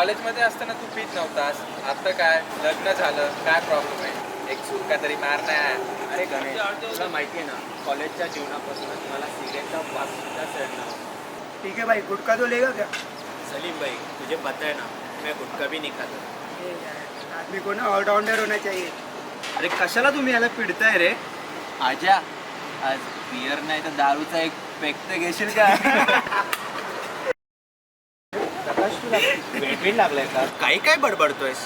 कॉलेजमध्ये असताना तू पीत नव्हतास, आता काय लग्न झालं, काय प्रॉब्लेम आहे? एक सुरका तरी मार ना. अरे गणेश, तुला माहिती आहे ना, कॉलेजच्या जीवनापासूनच मला सिगरेटचा वास सुद्धा सहन नव्हता. ठीक है भाई, गुटखा तो लेगा क्या? सलीम भाई, तुझे पता है ना, मैं गुटखा भी नहीं खाता. आदमी को ना ऑलराउंडर होना चाहिए. अरे कशाला तुम्ही याला पिडताय रे? आजा, आज बियर नाही तर दारूचा एक पेक तर घेशील का? प्रकाश, तुला वेट लागलाय का? काही काय बडबडतोयस?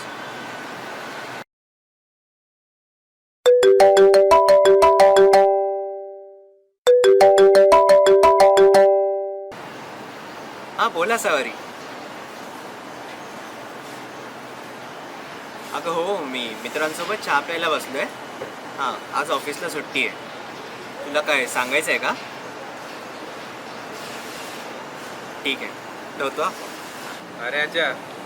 हा बोला सवारी. अगं हो, मी मित्रांसोबत चहा प्यायला बसलोय. हां, आज ऑफिसला सुट्टी आहे. तुला काय सांगायचं आहे का? ठीक आहे, ठेवतो हा. अरे आजा,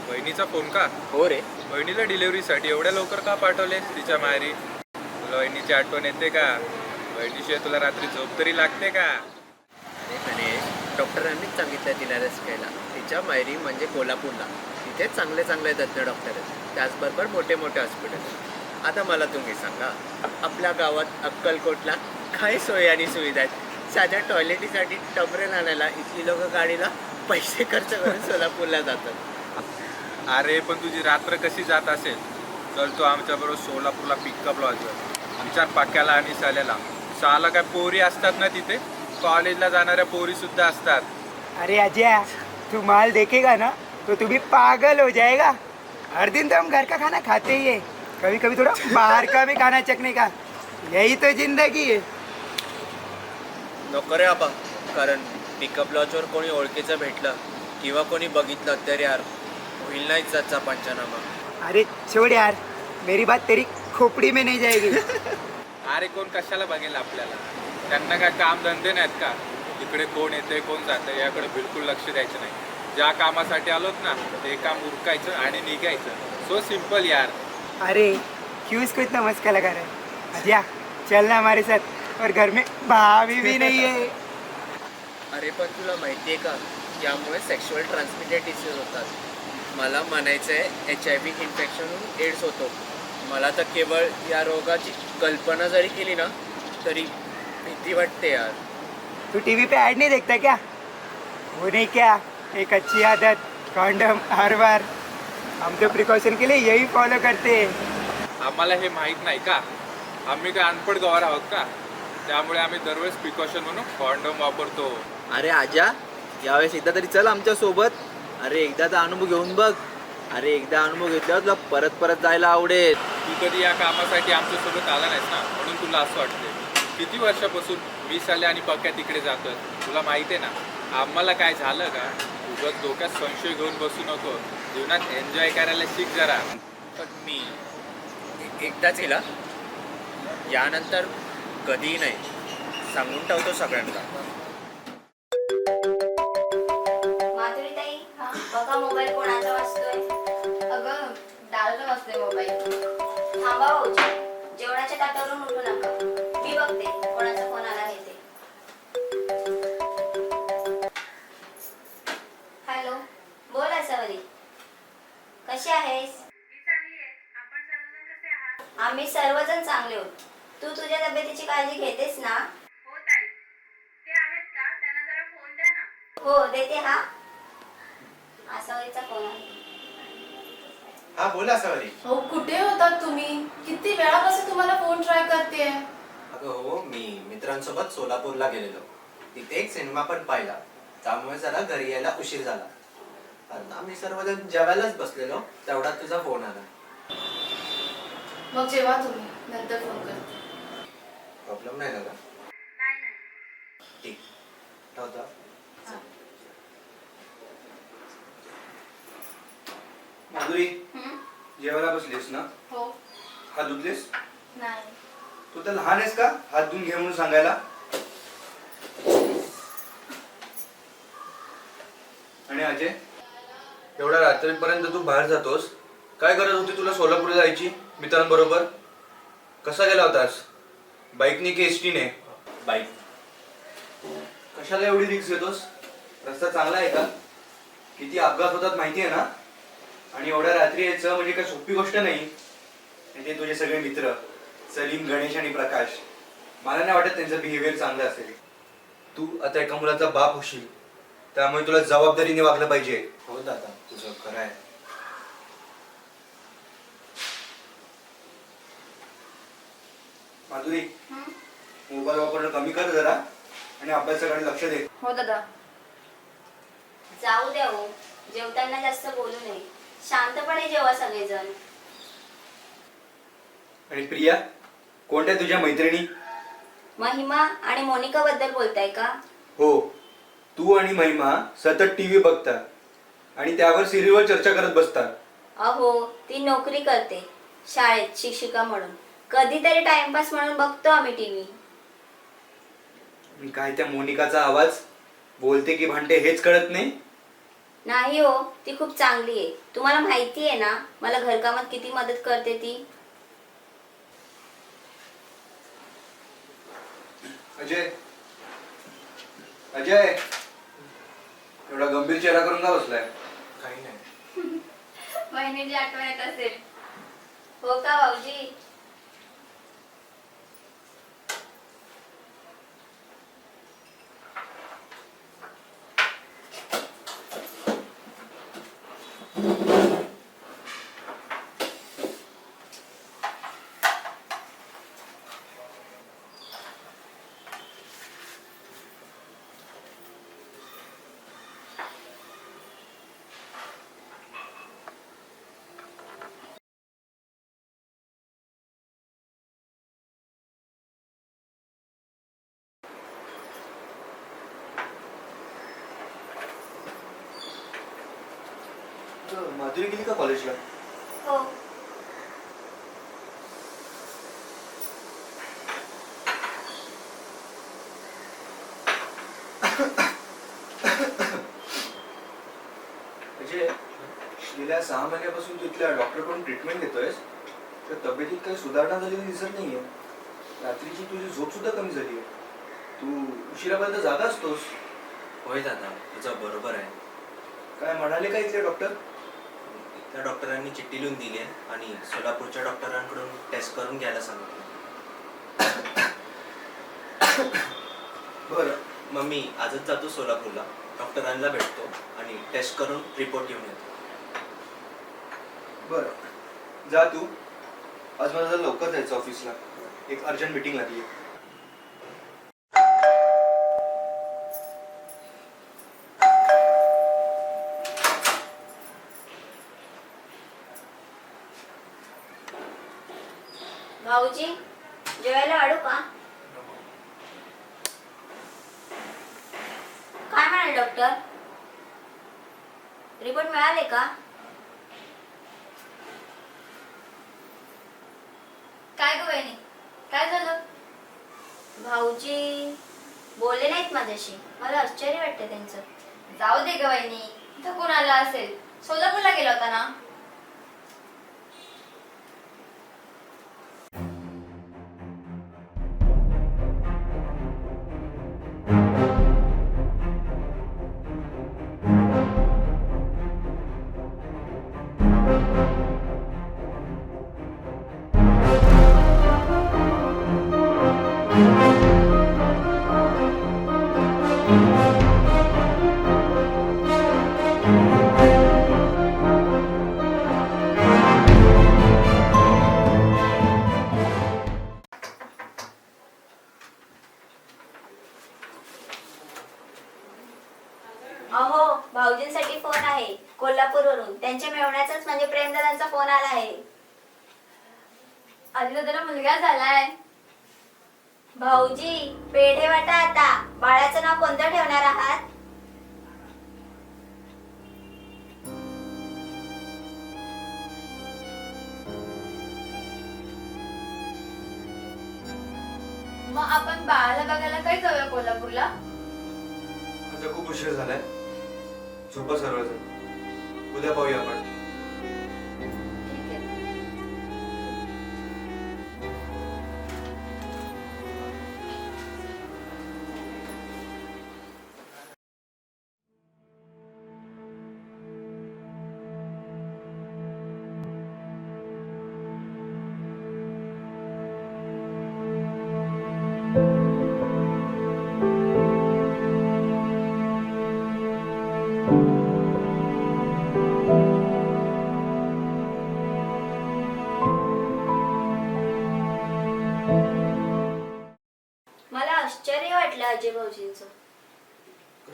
बहिणीचा फोन का? हो रे. बहिणीला डिलिव्हरीसाठी एवढ्या लवकर का पाठवलेस तिच्या माहेरी? तुला बहिणीची आठवण येते का? बहिणीशिवाय तुला रात्री झोप तरी लागते का? आणि डॉक्टरांनीच सांगितलं तिला रेस्ट घ्यायला. तिच्या मायरी म्हणजे कोल्हापूरला. तिथे चांगले चांगले तज्ज्ञ डॉक्टर आहेत, त्याचबरोबर मोठे मोठे हॉस्पिटल आहेत. आता मला तुम्ही सांगा, आपल्या गावात अक्कलकोटला काय सोय आणि सुविधा आहेत? साध्या टॉयलेटीसाठी टबरेल आणायला इथली लोक गाडीला पैसे खर्च करून सोलापूरला जातात. अरे पण तुझी रात्र कशी जात असेल? चल तू आमच्याबरोबर सोलापूरला पिकअप लॉजवर. आमच्या पाक्याला आणि साल्याला सहाला काय पोरी असतात ना तिथे? कॉलेजला जाणाऱ्या पोरी सुद्धा असतात. अरे अजय, तू माल देखेगा ना तो तू भी पागल हो जाएगा. हर दिन तो हम घर का खाना खाते ही है, कभी कभी थोड़ा बाहर का भी खाना चखने का, यही तो जिंदगी है. नको रे आबा, कारण पिकअप लॉजवर कोणी ओळखीचं भेटलं किंवा कोणी बघितलं तर यार होईल नाही त्याचा पंचनामा. अरे छोड़ यार, मेरी बात तेरी खोपड़ी में नहीं जाएगी. अरे कोण कशाला बघेल आपल्याला? त्यांना काय काम धंदे नाहीत का? इकडे कोण येते कोण जाते याकडे बिलकुल लक्ष द्यायचं नाही. ज्या कामासाठी आलोत ना ते काम उरकायचं आणि निघायचं. सो सिंपल यार. अरे क्यों इसको इतना मस्का लगा रहा है? अजय चलना हमारे साथ, और घर में भाभी भी नहीं है. अरे पण तुला माहिती आहे का, यामुळे सेक्शुअल ट्रान्समिटेड डिसीज होतात. मला म्हणायचं आहे HIV इन्फेक्शन होऊन एड्स होतो. मला तर केवळ या रोगाची कल्पना जरी केली ना तरी भीती वाटते यार. तू टीवी पे ऐड नहीं देखता क्या? वो नहीं क्या, एक अच्छी आदत, कॉन्डम हर बार. हम तो प्रिकॉशन के लिए यही फॉलो करते हैं. आम्हाला हे माहीत नाही का? आम्ही काय अनपढ गवार आहोत का? त्यामुळे आम्ही दरवेळेस प्रिकॉशन म्हणून कॉन्डम वापरतो. अरे आजा, यावेळेस एकदा तरी चल आमच्या सोबत. अरे एकदाचा अनुभव घेऊन बघ. अरे एकदा अनुभव घेतल्यावर तुला परत परत जायला आवडेल. तू कधी या कामासाठी आमच्यासोबत आला नाहीस ना, म्हणून तुला असं वाटते. किती वर्षापासून मी साले आणि पक्या तिकडे जातोय, तुला माहिती आहे ना. आम्हाला काय झालं का? उगाच डोक्यात संशय घेऊन बसू नको. जीवनात एन्जॉय करायला शिक जरा. पण मी एकदाच येईल, यानंतर कधीही नाही, सांगून ठेवतो सगळ्यांना. माधुरीताई, बघा मोबाईल कोणाचा वाजतोय. अगं दादाचा वाजतोय मोबाईल. थांबा भाऊजी, जेवणाच्या ताटावरून उठू नका. मी बघते कोणाचा फोन आला आहे ते. हॅलो, बोल सवरी, कशी आहेस? आम्ही सर्वजण चांगले आहोत. तू तुझ्या तब्येतीची काळजी घेतेस ना? हो ताई, ते आहेत का? त्यांना जरा फोन द्या ना. हो देते. हा आसावरीचा फोन आहे. हा बोला सवारी. हो, कुठे होतात तुम्ही? किती वेळापासून तुम्हाला फोन ट्राय करते. अगं हो, मी मित्रांसोबत सोलापूरला गेलेलो. तिथे एक सिनेमा पण पाहिला, त्यामुळे जरा घरी यायला उशीर झाला. आता आम्ही सर्वजण जेवायलाच बसलेलो, तेवढ्यात तुझा फोन आला. मग जेव्हा तुम्ही नंतर फोन करते. प्रॉब्लेम नाही ना का? नाही नाही. ठीक, ठेवतो. माधुरी, जेवायला बसलीस ना? हो. हात धुतलेस? नाही. तू तर लहान आहेस का हात धुवून घे म्हणून सांगायला? आणि अजय, एवढ्या रात्रीपर्यंत तू बाहेर जातोस, काय गरज होती तुला सोलापूरला जायची मित्रांबरोबर? कसा गेला होतास, बाईकने की एसटीने? बाईक. कशाला एवढी रिक्स घेतोस? रस्ता चांगला आहे का? किती अपघात होतात माहिती आहे ना? आणि एवढ्या रात्री यायचं म्हणजे काय सोपी गोष्ट नाही. आणि ते तुझे सगळे मित्र सलीम, गणेश आणि प्रकाश, मला नाही वाटत त्यांचं बिहेवियर चांगलं असेल. तू आता एका मुलाचा बाप होशील, त्यामुळे तुला जबाबदारीने वागलं पाहिजे. हो दादा, तुझं खरं आहे. माधुरी, मोबाईल वापरणं कमी कर जरा आणि अभ्यासाकडे लक्ष दे. हो दादा. जाऊ द्या हो, जेवताना जास्त बोलू नये. शांतपणे जेवा सगळेजण. आणि प्रिया, कोणत्या तुझ्या मैत्रिणी? महिमा आणि मोनिका बद्दल बोलताय का? हो, तू आणि महिमा सतत टीव्ही बघता आणि त्यावर सिरियलवर चर्चा करत बसतात. अहो, ती नोकरी करते शाळेत शिक्षिका म्हणून. कधीतरी टाइमपास म्हणून बघतो आम्ही टीव्ही. आणि काय त्या मोनिकाचा आवाज, बोलते की भांडते हेच कळत नाही. नाही हो, ती खूप चांगली आहे. तुम्हाला माहिती आहे ना मला घरकामात किती मदत करते ती. अजय, अजय, एवढा गंभीर चेहरा करून का बसलाय? काही नाही. वहिनीची आठवण येत असेल. हो का भाऊजी? माधुरी गेली का कॉलेजला? हो. अजय, गेल्या 6 महिन्यापासून तू इथल्या डॉक्टरकडून ट्रीटमेंट घेतोयस, तर तब्येतीत काही सुधारणा झालेली दिसत नाहीये. रात्रीची तुझी झोप सुद्धा कमी झाली आहे. तू उशिरापर्यंत जागा असतोस. होय दादा, तुझं बरोबर आहे. काय म्हणाले का इथले डॉक्टर? त्या डॉक्टरांनी चिठ्ठी लिहून दिली आहे आणि सोलापूरच्या डॉक्टरांकडून टेस्ट करून घ्यायला सांगितलं. बरं, मग मी आजच जातो सोलापूरला, डॉक्टरांना भेटतो आणि टेस्ट करून रिपोर्ट घेऊन येतो. बरं, जा तू. आज मला जरा लवकर जायचं ऑफिसला, एक अर्जंट मीटिंग आली आहे. भाऊजी, जेवायला वाढू का? काय म्हणाले डॉक्टर? रिपोर्ट मिळाले का? काय ग वहिनी, काय झालं? भाऊजी बोलले नाहीत माझ्याशी. मला आश्चर्य वाटतं त्यांचं. जाऊ दे ग वहिनी, थकून आला असेल. सोलापूरला गेला होता ना. अहो, भाऊजींसाठी फोन आहे कोल्हापूरवरून. त्यांच्या मेवण्याचाच म्हणजे प्रेमदादांचा फोन आला आहे. आधी दादाला मुलगा झालाय. भाऊजी, पेढे वाटा आता. बाळाचं नाव कोणतं ठेवणार आहात? मग आपण बाळाला बघायला काय जाऊया कोल्हापूरला? आता खूप उशीर झालाय, झोपा सर्वजण. उद्या पाहूया आपण. ठीक आहे.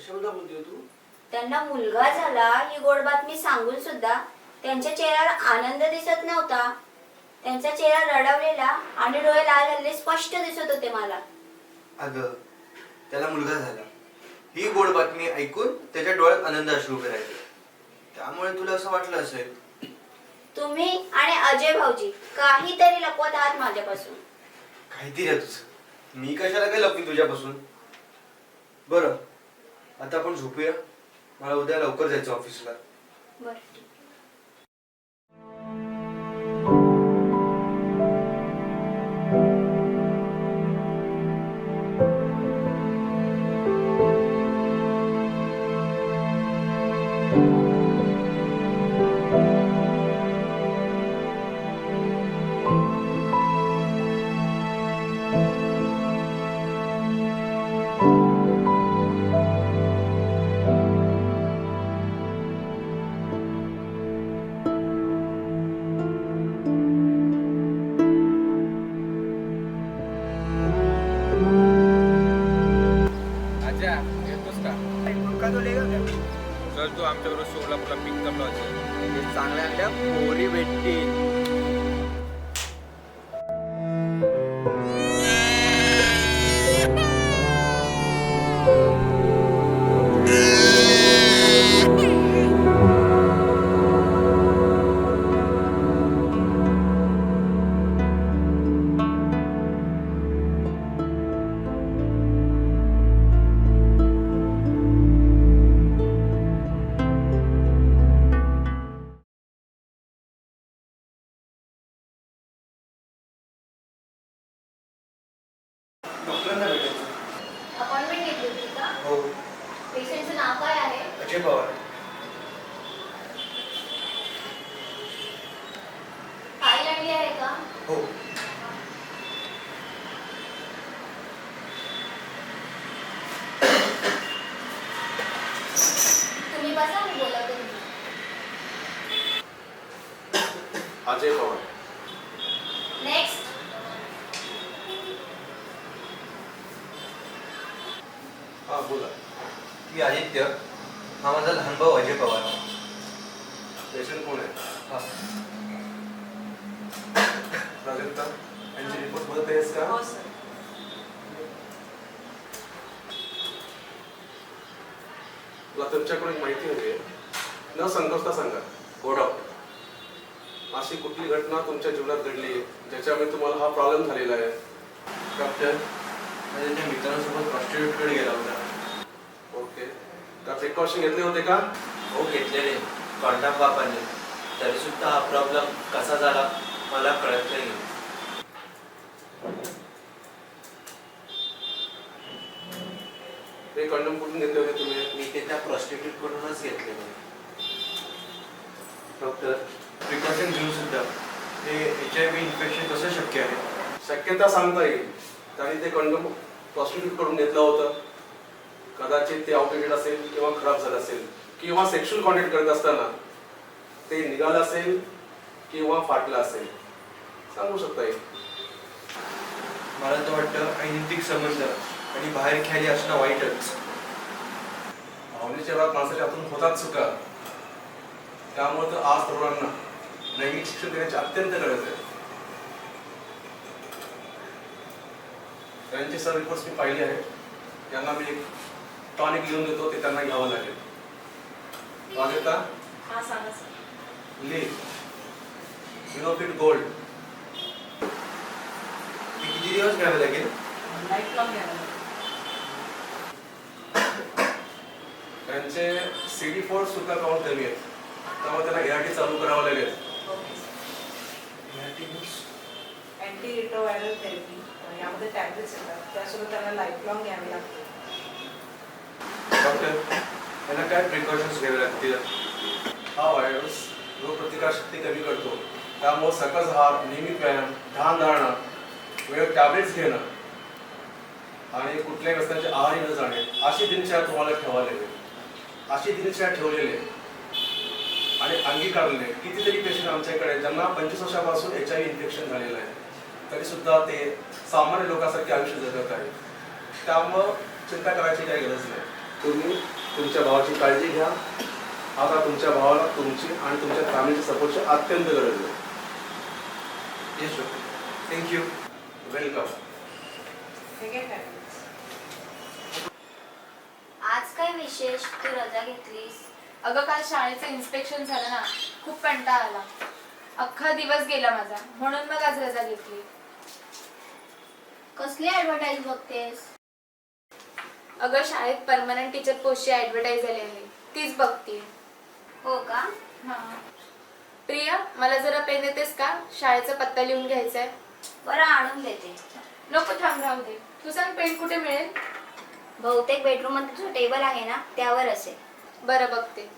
कशाबद्दल बोलतोय तू? त्यांना मुलगा झाला ही गोड बातमी सांगून सुद्धा त्यांच्या चेहऱ्यावर आनंद दिसत नव्हता. त्यांचा चेहरा रडवलेला आणि डोळे लाल झालेले स्पष्ट दिसत होते मला. अगं त्याला मुलगा झाला ही गोड बातमी ऐकून त्याच्या डोळ्यात आनंद अश्रू करायचे. त्यामुळे तुला असं वाटलं असेल. तुम्ही आणि अजय भाऊजी काहीतरी लपवत आहात माझ्यापासून. काहीतरी आहे तुझं. मी कशाला काय लपवी तुझ्यापासून. बरं आता आपण झोपूया. मला उद्या लवकर जायचं ऑफिसला. बरं. आजा येतोस का? मुलगा तो लेगा क्या? चल तू आमच्याबरोबर सोलापूरला पिकअप लावायचं. चांगल्या चांगल्या पोरी भेटतील. डॉक्टरांना भेटायचं. अपॉइंटमेंट घेतली होती का? हो. पेशंटचं नाव काय आहे? अजय पवार. फाईल आणली आहे का? हो. तुम्ही बसा, मी बोलवते. अजय पवार. नेक्स्ट. हा बोला. मी आदित्य. हा माझा लहान भाऊ अजय पवार. पेशंट कोण आहे? हा. प्राजक्ता यांची रिपोर्ट बघत आहेस का? तुला तुमच्याकडून एक माहिती हवी आहे. न संकोचता सांगा. हो डॉक्टर. अशी कुठली घटना तुमच्या जीवनात घडली ज्याच्यामुळे तुम्हाला हा प्रॉब्लेम झालेला आहे? डॉक्टर माझ्या त्या मित्रांसोबत प्रॉस्टिट्यूटकडे गेला होता. ओके. का प्रिकॉशन घेतले होते का? हो घेतलेले कॉन्टॅक्ट वापरले तरी सुद्धा हा प्रॉब्लेम कसा झाला मला कळत नाही. हे कंडोम कुठून घेतले होते तुम्ही? मी ते त्या प्रॉस्टिट्यूट कडूनच घेतलेले. डॉक्टर प्रिकॉशन घेऊन सुद्धा हे HIV इन्फेक्शन कसं शक्य आहे? शक्यता सांगता येईल. त्यांनी ते कंडोम प्रॉस्टिट्यूट कडून घेतलं होतं. कदाचित ते आउटडेटेड असेल किंवा खराब झालं असेल किंवा सेक्शुअल कॉन्टॅक्ट करत असताना ते निघालं असेल किंवा फाटलं असेल. सांगू शकता येईल. मला तर वाटतं अनैतिक संबंध आणि बाहेर खेळायला असणं वाईटच. भावनेच्या वेळात माणसाच्या हातून होतात चुका. त्यामुळे तर आज तरुणांना नैतिक शिक्षण देण्याची अत्यंत गरज आहे. त्यांचे सर्व रिपोर्ट्स मी पाहिले आहेत. यांना मी एक टॉनिक लिहून देतो, ते त्यांना घ्यावं लागेल. वाजता हा सांगा सर. लिनोफिट गोल्ड हे किती दिवस घ्यावे लागेल? त्यांचे CD4 सुद्धा काउंट कमी आहेत. त्यामुळे त्यांना ART चालू करावं लागेल. अँटी रिट्रोव्हायरल थेरपी यामध्ये टॅब्लेट्स येतात, त्यासोबत त्यांना लाईफलॉंग घ्यावे लागते. डॉक्टर यांना काय प्रिकॉशन्स घ्यावे लागतील? हा व्हायरस रोगप्रतिकारशक्ती कमी करतो. त्यामुळे सकस आहार, नियमित व्यायाम, ध्यान धारणा, वेळ टॅब्लेट्स घेणं आणि कुठल्याही व्यसनाच्या आहारी न जाणे अशी दिनचर्या तुम्हाला ठेवावी लागेल. अशी दिनचर्या ठेवलेली आणि अंगीकारलेले कितीतरी पेशंट आमच्याकडे ज्यांना 25 वर्षापासून HIV इन्फेक्शन झालेलं आहे, तरी सुद्धा ते सामान्य लोकांसारखे आयुष्य जगत आहेत. त्यामुळं चिंता करायची काही गरज नाही. तुम्ही तुमच्या भावाची काळजी घ्या. आता तुमच्या भावाला तुमची आणि तुमच्या फॅमिलीच्या सपोर्टची अत्यंत गरज आहे. Yes doctor, thank you. वेलकम. हे काय tablets? आज काय विशेष तू रजा घेतलीस? अगं काल शाळेचं इन्स्पेक्शन झालं ना, खूप कंटाळा आला. अख्खा दिवस गेला माझा, म्हणून मग आज रजा घेतली. कसली ऍडव्हर्टाईज बघतेस? अगं शाळेत परमनंट टीचर पोस्टची ऍडव्हर्टाईज झाली आहे, तीच बघते. हो का? हा. प्रिया, मला जरा पेन देतेस का? शाळेचा पत्ता लिहून घ्यायचा आहे. बरं आणून देते. नको, थांब, राहू दे. तू सांग पेन कुठे मिळेल? बहुतेक बेडरूम मध्ये तुझं टेबल आहे ना, त्यावर असेल. बरं, बघते.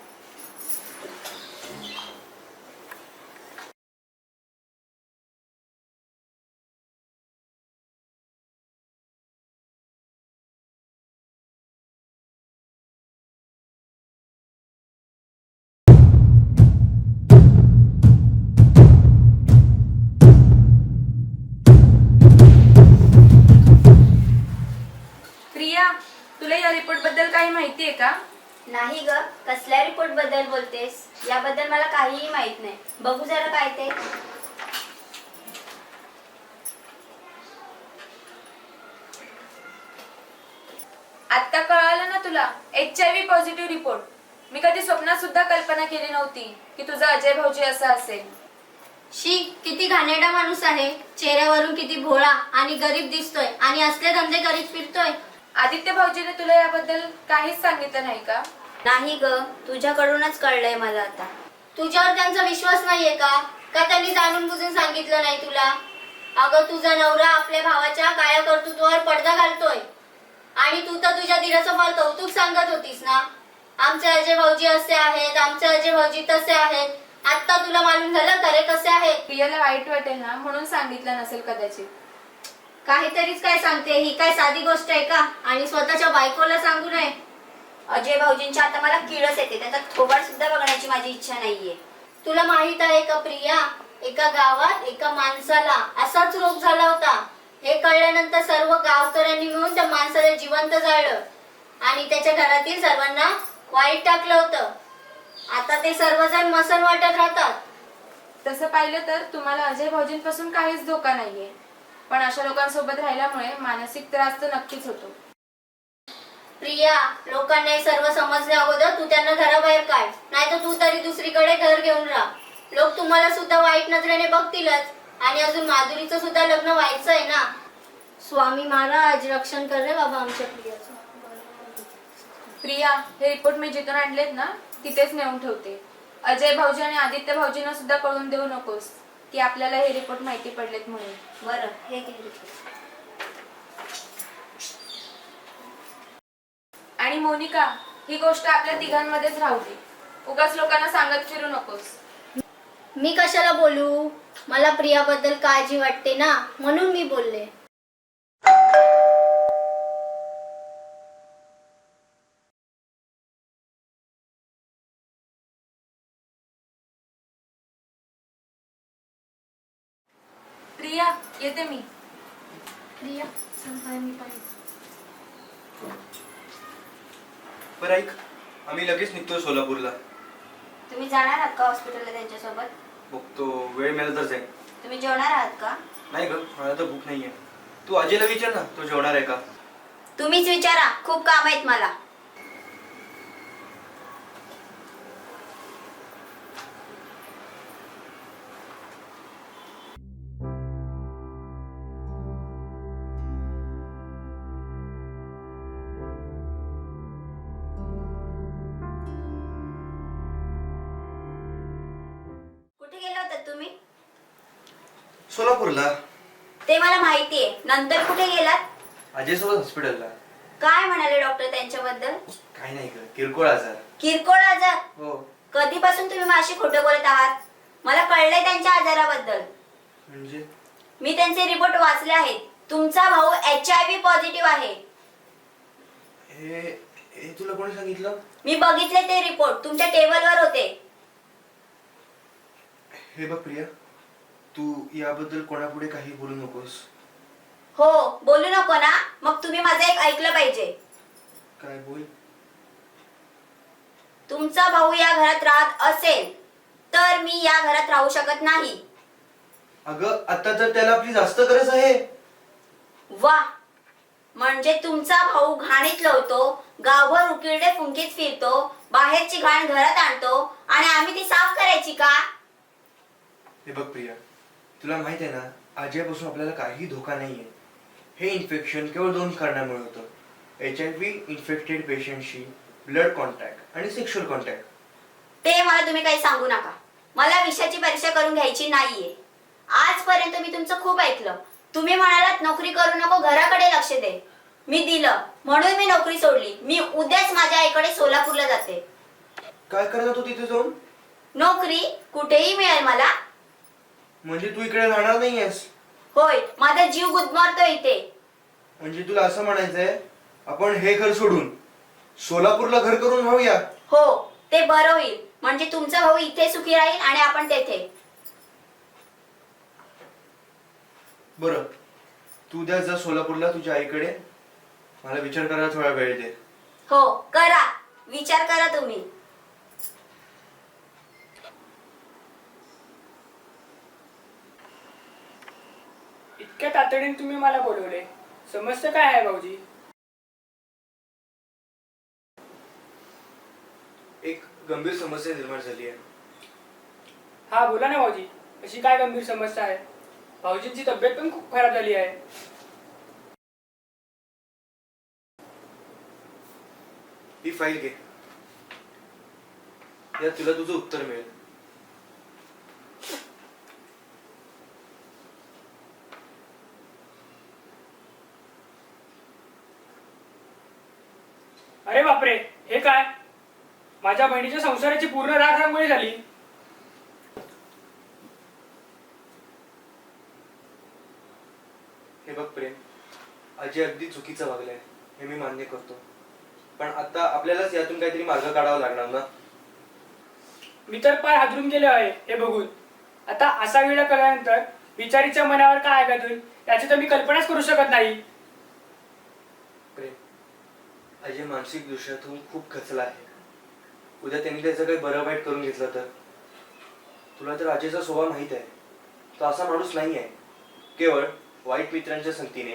प्रिया, तुला या रिपोर्ट बद्दल काही माहिती आहे का? नाही ग, कसल्या रिपोर्ट बद्दल बोलतेस? याबद्दल मला काहीही माहित नाही. बघू जरा काय ते. आता कळालं ना तुला? HIV positive report. मी कधी स्वप्नात सुद्धा कल्पना केली नव्हती की तुझा अजय भाऊजी असा असेल. शी, किती घाणेरडा माणूस आहे. चेहऱ्यावरून किती भोळा आणि गरीब दिसतोय आणि असले धंदे करीत फिरतोय. आदित्य भाऊजीने तुला याबद्दल काहीच सांगितलं नाही का? नाही ग, तुझ्याकडूनच कळलंय मला आता. तुझ्यावर त्यांचा विश्वास नाहीये का? का त्यांनी जाणून बुजून सांगितलं नाही तुला? अगं, तुझा नवरा आपल्या भावाच्या काळ्या कर्तृत्वावर पडदा घालतोय आणि तू तर तुझ्या दिराचं फार कौतुक सांगत होतीस ना. आमचे अजय भाऊजी असे आहेत, आमचे अजय भाऊजी तसे आहेत. आता तुला मालूम झालं का रे कसे आहेत? प्रियाला वाईट वाटेल ना, म्हणून सांगितलं नसेल कदाचित. काहीतरीच काय सांगते, ही काय साधी गोष्ट आहे का? आणि स्वतःच्या बायकोला सांगू नये. अजय भाऊजींच्या आता मला किळस येते. त्याचा थोबाड सुद्धा बघण्याची माझी इच्छा नाहीये. तुला माहित आहे का प्रिया, एका गावात एका माणसाला असाच रोग झाला होता. हे कळल्यानंतर सर्व गावकऱ्यांनी मिळून त्या माणसाला जिवंत जाळलं आणि त्याच्या घरातील सर्वांना वाईट टाकलं होतं. आता ते सर्वजण मसन वाटत राहतात. तसं पाहिलं तर तुम्हाला अजय भाऊजींपासून काहीच धोका नाहीये, पण अशा लोकांसोबत राहिल्यामुळे मानसिक त्रास तर नक्कीच होतो. प्रिया, लोकांना हे सर्व समजण्या अगोदर तू त्यांना घराबाहेर काढ, नाही तर तू तरी दुसरीकडे घर घेऊन राहा. लोक तुम्हाला सुद्धा वाईट नजरेने बघतीलच. आणि अजून माधुरीचं सुद्धा लग्न व्हायचं आहे ना. स्वामी महाराज रक्षण कर रे बाबा आमच्या प्रियाचं. प्रिया, हे रिपोर्ट मी जिथून आणलेत ना, तिथेच नेऊन ठेवते. अजय भाऊजी आणि आदित्य भाऊजींना सुद्धा कळून देऊ नकोस की आपल्याला हे रिपोर्ट माहिती पडलेत म्हणून. बरं, हे घे. आणि मोनिका, ही गोष्ट आपल्या तिघांमध्येच राहू दे. उगाच लोकांना सांगत फिरू नकोस. मी कशाला बोलू? मला प्रियाबद्दल काळजी वाटते ना, म्हणून मी बोलले. प्रिया, येते मी. प्रिया, सांग मी पाहिजे. बरं ऐक, आम्ही लगेच निघतो सोलापूरला. तुम्ही जाणार आहात का हॉस्पिटलला त्यांच्यासोबत? बघतो, वेळ मिळाला तर जाईल. तुम्ही जेवणार आहात का? नाही ग, मला तर भूक नाहीये. तू अजयला विचार ना, तो जेवणार आहे का. तुम्हीच विचारा, खूप काम आहेत मला. कुठे गेला होता तुम्ही? सोलापूरला. ते मला माहितीये. नंतर कुठे गेलात? अजय सोबत हॉस्पिटलला. काय म्हणाले डॉक्टर त्यांच्याबद्दल? काही नाही ग, किरकोळ आजार. किरकोळ आजार? हो. कधीपासून तुम्ही माझी खोटं बोलत आहात? मला कळलंय त्यांच्या आजाराबद्दल. म्हणजे मी त्यांचे रिपोर्ट वाचले आहेत. तुमचा भाऊ HIV पॉझिटिव्ह आहे. हे हे तुला कोणी सांगितलं? मी बघितले ते रिपोर्ट, तुमच्या टेबलवर होते. हे बघ प्रिया, तू याबद्दल कोणापुढे काही बोलू नकोस. हो, बोलू नको ना. मग तुम्ही माझं एक ऐकलं पाहिजे. काय बोल? तुमचा भाऊ या घरात राहत असेल तर मी या घरात राहू शकत नाही. अगं आता तर त्याला आपली जास्त गरज आहे. वा, म्हणजे तुमचा भाऊ घाणीत लावतो, गावभर उकिरडे फुंकीत फिरतो, बाहेरची घाण घरात आणतो आणि आम्ही ती साफ करायची का? हे बघ प्रिया, तुला माहित आहे ना, आजपासून आपल्याला काहीही धोका नाहीये. हे इन्फेक्शन केवळ 2 कारणामुळे होतं. HIV इन्फेक्टेड पेशंटशी ब्लड कॉन्टॅक्ट आणि सेक्शुअल कॉन्टॅक्ट. ते मला तुम्ही काही सांगू नका. मला विषयाची परीक्षा करून घ्यायची नाहीये. आजपर्यंत मी तुमचं खूप ऐकलं. तुम्ही म्हणालात नोकरी करू नको, घराकडे लक्ष दे. मी दिलं म्हणून मी नोकरी सोडली. मी उद्याच माझ्या आईकडे सोलापूरला जाते. काय करणार तू तिथे जाऊन? नोकरी कुठेही मिळेल मला. म्हणजे तू इकडे राहणार नाहीयेस? होय, माझा जीव गुदमरतो इथे. म्हणजे तुला असं म्हणायचंय आपण हे घर सोडून सोलापूरला घर करून राहूया? हो, ते बरं होईल. म्हणजे तुमचा भाऊ इथे सुखी राहील आणि आपण तेथे. बरं, तू उद्या जा सोलापूरला तुझ्या आईकडे. मला विचार करायला थोडा वेळ दे. हो, करा विचार करा तुम्ही. इतक्या तातडीने तुम्ही मला बोलवले, समस्या काय आहे भाऊजी? एक गंभीर समस्या निर्माण झाली आहे. हा बोला ना भाऊजी, अशी काय गंभीर समस्या आहे? भाऊजींची तब्येत पण खूप खराब झाली आहे. ही फाईल घे, यात तुला तुझं उत्तर मिळेल. अरे बापरे, हे काय? माझ्या बहिणीच्या संसाराची पूर्ण राखांगोळी झाली. हे बघ प्रेम, अजय अगदी चुकीचं वागलाय हे मी मान्य करतो. पण आता आपल्यालाच यातून काहीतरी मार्ग काढावा लागणार ना. मी तर पाय हादरून गेले आहे हे बघून. आता असा वेळ कळल्यानंतर बिचारीच्या मनावर काय आघात होईल याची तर मी कल्पनाच करू शकत नाही. प्रेम, अजय मानसिक दृष्ट्यातून खूप खचला आहे. उद्या त्यांनी त्याचं काही बरं वाईट करून घेतलं तर? तुला तर अजयचा स्वभाव माहित आहे. तो असा माणूस नाही आहे. केवळ वाईट मित्रांच्या संगतीने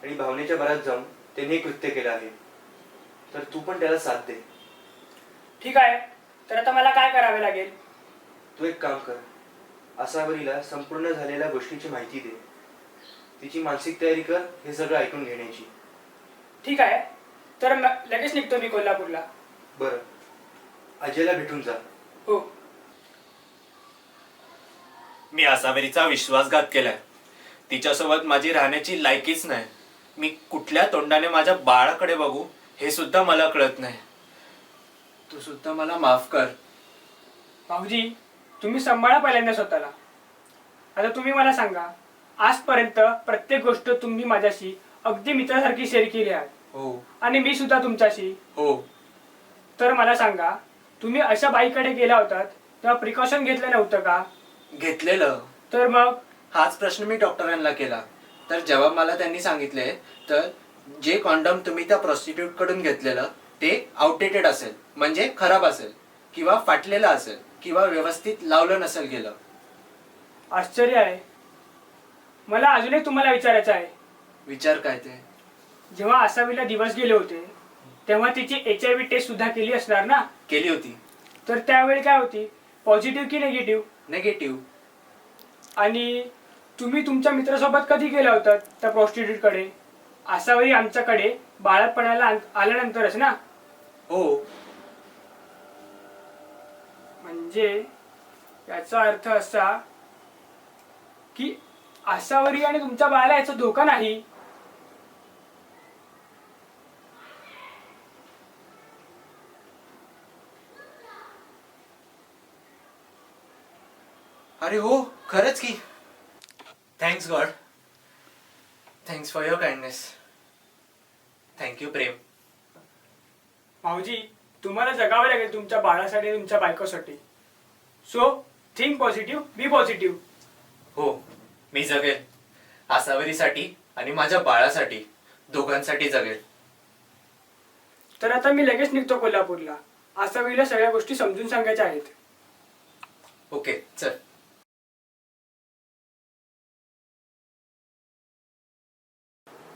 आणि भावनेच्या भरात जाऊन त्याने हे कृत्य केलं आहे. तर तू पण त्याला साथ दे. ठीक आहे, तर आता मला काय करावे लागेल? तू एक काम कर, आसावरीला संपूर्ण झालेल्या गोष्टीची माहिती दे. तिची मानसिक तयारी कर हे सगळं ऐकून घेण्याची. ठीक आहे, तर लगेच निघतो मी कोल्हापूरला. बरं, अजयला भेटून जा. हो. मी आसावरीचा विश्वासघात केलाय. तिच्यासोबत माझी राहण्याची लायकीच नाही. मी कुठल्या तोंडाने माझ्या बाळाकडे बघू हे सुद्धा मला कळत नाही. तू सुद्धा मला माफ कर. भाऊजी, तुम्ही सांभाळा पहिल्यांदा स्वतःला. आता तुम्ही मला सांगा, आजपर्यंत प्रत्येक गोष्ट तुम्ही माझ्याशी अगदी मित्रासारखी शेअर केली आहे. हो आणि मी सुद्धा तुमच्याशी. हो. तर मला सांगा, तुम्ही अशा बाईकडे गेला होतात तेव्हा प्रिकॉशन घेतलं नव्हतं का? घेतलेलं. तर मग? हाच प्रश्न मी डॉक्टरांना केला. तर जवाब मला त्यांनी सांगितले, तर जे कॉन्डम तुम्ही त्या प्रॉस्टिट्यूट कडून घेतलेलं ते आउटडेटेड असेल, म्हणजे खराब असेल किंवा फाटलेलं असेल किंवा व्यवस्थित लावलं नसेल गेलं. आश्चर्य आहे. मला अजून एक तुम्हाला विचारायचं आहे. विचार काय ते? जेव्हा आसावीला दिवस गेले होते तेव्हा तिची HIV टेस्ट सुद्धा केली असणार ना? केली होती. तर त्यावेळी काय होती, पॉझिटिव्ह की निगेटिव्ह? नेगेटिव्ह. आणि तुम्ही तुमच्या मित्रासोबत कधी गेला होता त्या प्रॉस्टिट्यूटकडे? आसावरी आमच्याकडे बाळपणाला आल्यानंतरच ना? हो. म्हणजे याचा अर्थ असा की आसावरी आणि तुमच्या बाळाला याचा धोका नाही. अरे हो, खरंच की. Thanks God. Thanks for your kindness. Thank you Prem. भाऊजी, तुम्हाला जगावं लागेल तुमच्या बाळासाठी, तुमच्या बायकोसाठी. So think positive, be positive. हो, मी जगेल. आसावरीसाठी आणि माझ्या बाळासाठी, दोघांसाठी जगेल. तर आता मी लगेच निघतो कोल्हापूरला. आसावीला सगळ्या गोष्टी समजून सांगायच्या आहेत. ओके चल.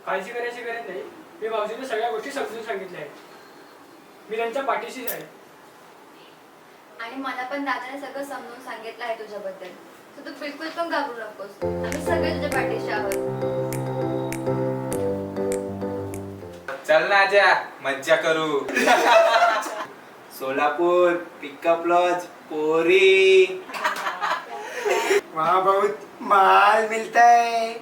काळजी करायची गरज नाही. मी भाऊजींना सगळ्या गोष्टी समजून सांगितल्या आहेत. मी त्यांच्या पाठीशीच आहे. आणि मला पण दादाने सगळं समजून सांगितलं आहे तुझ्याबद्दल. तर तू बिलकुल पण घाबरू नकोस. आम्ही सगळे तुझ्या पाठीशी आहोत. चल ना आजा, मज्जा करू. सोलापूर पिकअप लॉज पोरी. वहाँ बहुत माल मिलता है.